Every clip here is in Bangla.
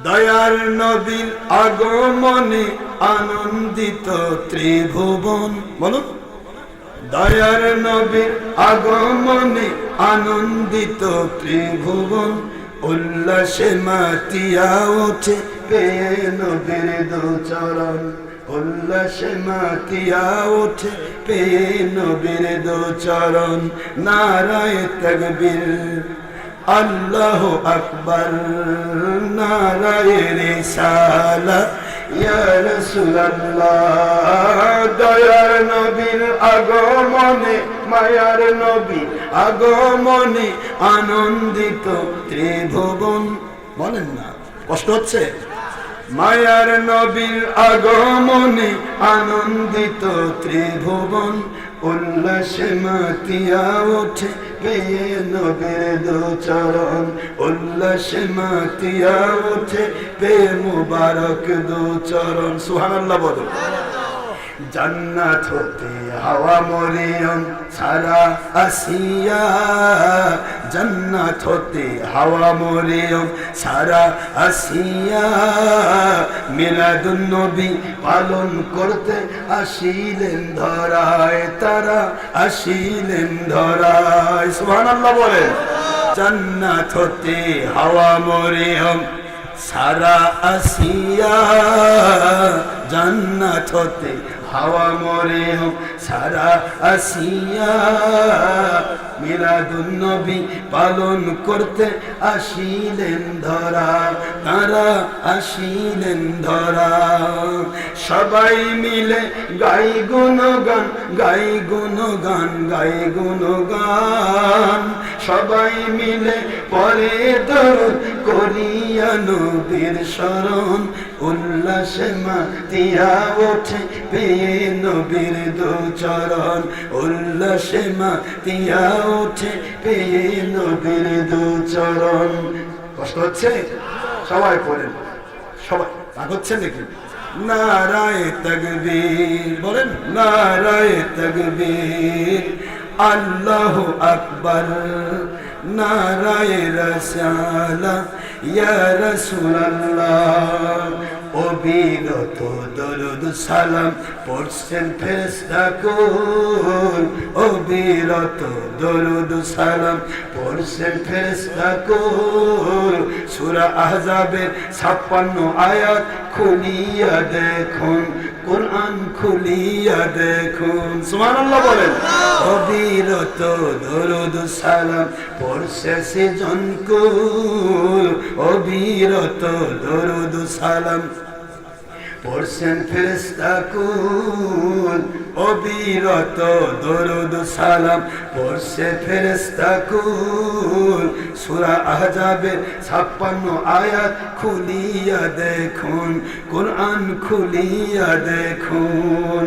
দয়ার নবীর আগমনে আনন্দিত ত্রিভুবন। বলুন, দয়ার নবীর আগমনে আনন্দিত ত্রিভুবন। উল্লাসে মাতিয়া ওঠে পেয়ে নবীর দুচরণ। উল্লাসে মাতিয়া ওঠে পেয়ে নবীর দুচরণ। নারায়ে তাকবীর, আল্লাহু আকবার, নারায়ে রিসালাত, ইয়া রাসূলুল্লাহ। দয়ার নবীর আগমনে, মায়ার নবী আগমনে আনন্দিত ত্রিভুবন। বলেন না, কষ্ট হচ্ছে? মায়ার নবীর আগমনে আনন্দিত ত্রিভুবন। উল্লাসে মাতিয়া ওঠে পেয়ে নবীর দুচরণ। উল্লাসে মাতিয়া ওঠে পেয়ে মুবারক দুচরণ। সুবহানাল্লাহ বলো। জান্নাত হতে হাওয়া মরিয়ম সারা আসিয়া। জান্নাত হতে হাওয়া মরিয়ম সারা আসিয়া। মিলাদুন নবী পালন করতে আসিলেন ধরায়, তারা আসিলেন ধরায়। সুবহানাল্লাহ বলেন। জান্নাত হতে হাওয়া মরিয়ম সারা আসিয়া। জান্নাত হতে হাওয়া মরিয়ম সারা আসিয়া। মিলাদুন নবী পালন করতে আসিলেন ধরা, তারা আসিলেন ধরা। সবাই মিলে গাই গুণগান, গাই গুণগান, গাই গুণগান। সবাই মিলে পরে দরুদ করিয়া নবীর শরণ। উল্লাসে মাতিয়া ওঠে পেয়ে নবীর দুচরণ। উল্লাসে মাতিয়া ওঠে পেয়ে নবীর দুচরণ। কষ্ট হচ্ছে? সবাই পড়েন, সবাই রাগ হচ্ছে নাকি? নারায়ে তাকবীর, বলেন নারায়ে তাকবীর, আল্লাহু আকবার, নারায়ে রিসালাত, ইয়া রাসূলুল্লাহ। অবিরত দরুদ সালাম পড়ছেন ফেরেশতাকুল। অবিরত দরুদ সালাম পড়ছেন ফেরেশতাকুল। সূরা আহজাবের 56 আয়াত খুলিয়া দেখুন, কুরআন খুলিয়া দেখুন। সুবহানাল্লাহ বলেন। অবিরত দরুদ সালাম পড়ছে সেজন কুল। অবিরত দরুদ সালাম পড়ছেন ফেরেশতাকুল। অবিরত দরুদ সালাম পড়ছে ফেরেশতাকুল। সূরা আহজাবের 56 আয়াত খুলিয়া দেখুন, কুরআন খুলিয়া দেখুন।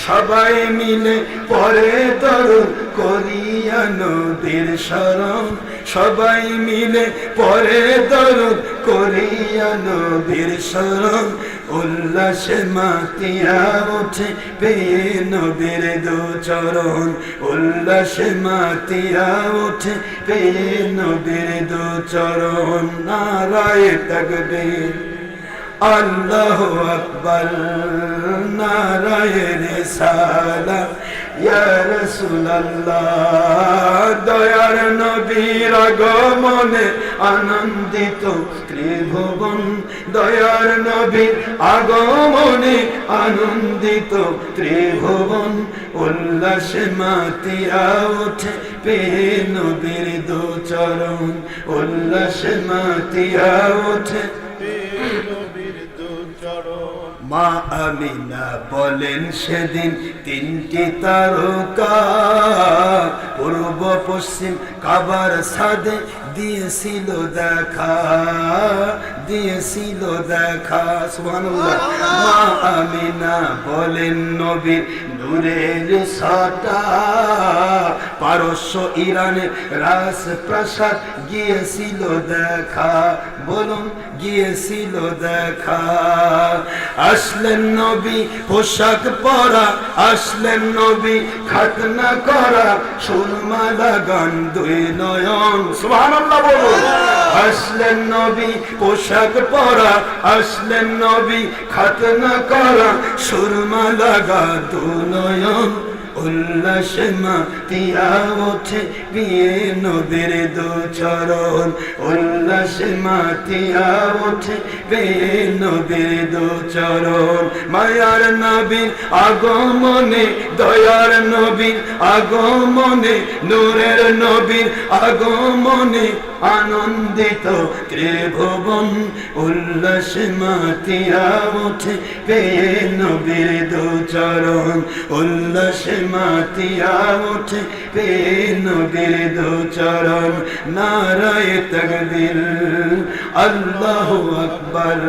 সবাই মিলে পড়ে দরুদ করিয়া নবীর শরণ। সবাই মিলে পড়ে দরুদ করিয়া নবীর শরণ। উল্লাসে মাতিয়া ওঠে পেয়ে নবীর দুচরণ। উল্লাসে মাতিয়া ওঠে পেয়ে নবীর দুচরণ। নারায়ে তাকবীর, আল্লাহু আকবার, নারায়ে রিসালাত, ইয়া রাসূলুল্লাহ। দয়ার নবীর আগমনে আনন্দিত ত্রিভুবন। দয়ার নবীর আগমনে আনন্দিত ত্রিভুবন। উল্লাসে মাতিয়া ওঠে পেয়ে নবীর দুচরণ। উল্লাসে মাতিয়া ওঠে। মা আমিনা বলেন সেদিন তিনটি তারকা পূর্ব পশ্চিম কাবার ছাদে দিয়েছিল দেখা, দিয়েছিল দেখা। সুবহানাল্লাহ। মা আমিনা বলেন নবীর নূরের ছটা পারস্য ইরানের রাজপ্রাসাদ গিয়েছিল দেখা। বলুন গিয়েছিল দেখা। আসলেন নবী পোশাক পরা, আসলেন নবী খাতনা করা, সুরমা লাগান দুই নয়ন, সুবহানাল্লাহ বলুন। আসলেন নবী পোশাক পরা, আসলেন নবী খাতনা করা, সুরমা লাগা দু নয়ন, উল্লাসে মাতিয়া ওঠে বিয়ে নবীর দু চরণ, উল্লাসে মাতিয়া ওঠে বিয়ে নবীর দু চরণ। মায়ার নবীর আগমনে, দয়ার নবীর আগমনে, নূরের নবীর আগমনে আনন্দিত ত্রিভুবন, উল্লাসে মাতিয়া ওঠে পেয়ে নবীর দু চরণ, উল্লাসে মাতিয়া ওঠে পেয়ে নবীর দু চরণ। নারায়ে তাকবীর, আল্লাহু আকবার,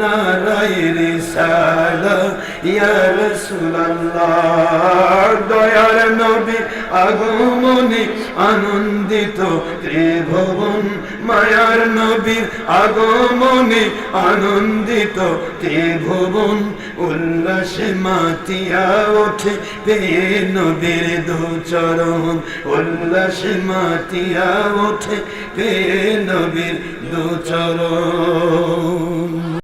নারায়ে রিসালাত ইয়া রাসূলুল্লাহ। দয়ার নবীর আগমনে আনন্দিত ত্রিভুবন, মায়ার নবীর আগমনে আনন্দিত ত্রিভুবন, উল্লাসে মাতিয়া ওঠে পেয়ে নবীর দু চরণ, উল্লাসে মাতিয়া ওঠে পেয়ে নবীর দু চরণ।